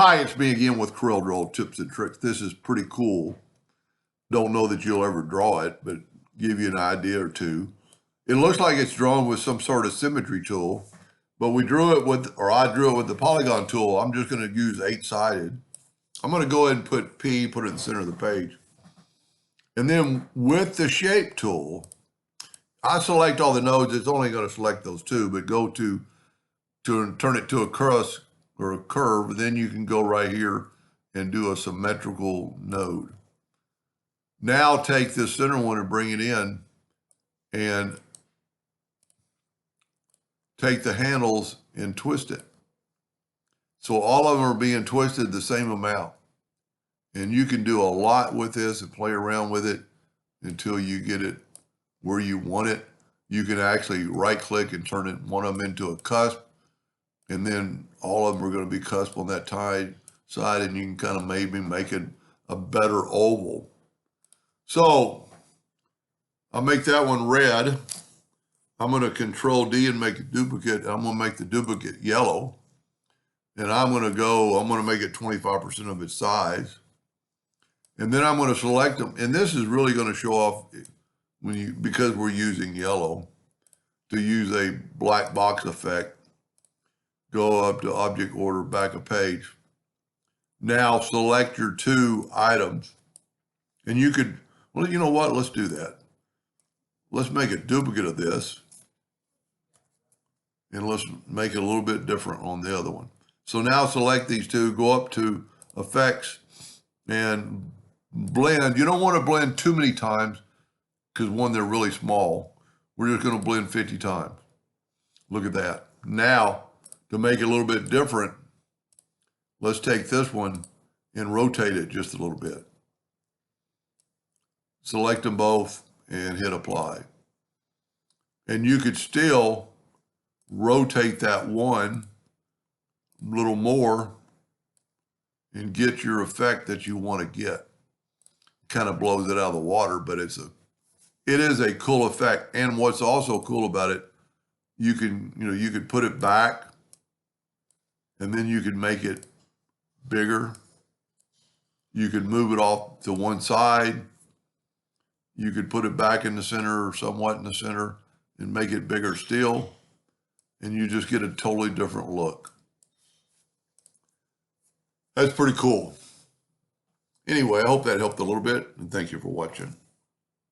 Hi, it's me again with Corel Draw Tips and Tricks. This is pretty cool. Don't know that you'll ever draw it, but give you an idea or two. It looks like it's drawn with some sort of symmetry tool, but we drew it with, or I drew it with the Polygon tool. I'm just going to use 8-sided. I'm going to go ahead and put P, put it in the center of the page. And then with the shape tool, I select all the nodes. It's only going to select those two, but go to turn it to a cross or a curve, then you can go right here and do a symmetrical node. Now take this center one and bring it in and take the handles and twist it. So all of them are being twisted the same amount. And you can do a lot with this and play around with it until you get it where you want it. You can actually right click and turn one of them into a cusp. And then all of them are going to be cusp on that side, and you can kind of maybe make it a better oval. So I'll make that one red. I'm going to Control D and make a duplicate. I'm going to make the duplicate yellow. And I'm going to make it 25% of its size. And then I'm going to select them. And this is really going to show off because we're using yellow, to use a black box effect. Go up to Object Order, back a page. Now select your two items. And you could, well, you know what? Let's do that. Let's make a duplicate of this. And let's make it a little bit different on the other one. So now select these two, go up to Effects, and blend. You don't want to blend too many times because one, they're really small. We're just going to blend 50 times. Look at that. Now, to make it a little bit different, let's take this one and rotate it just a little bit. Select them both and hit apply. And you could still rotate that one a little more and get your effect that you want to get. Kind of blows it out of the water, but it is a cool effect. And what's also cool about it, you could put it back, and then you can make it bigger. You could move it off to one side. You could put it back in the center or somewhat in the center and make it bigger still. And you just get a totally different look. That's pretty cool. Anyway, I hope that helped a little bit, and thank you for watching.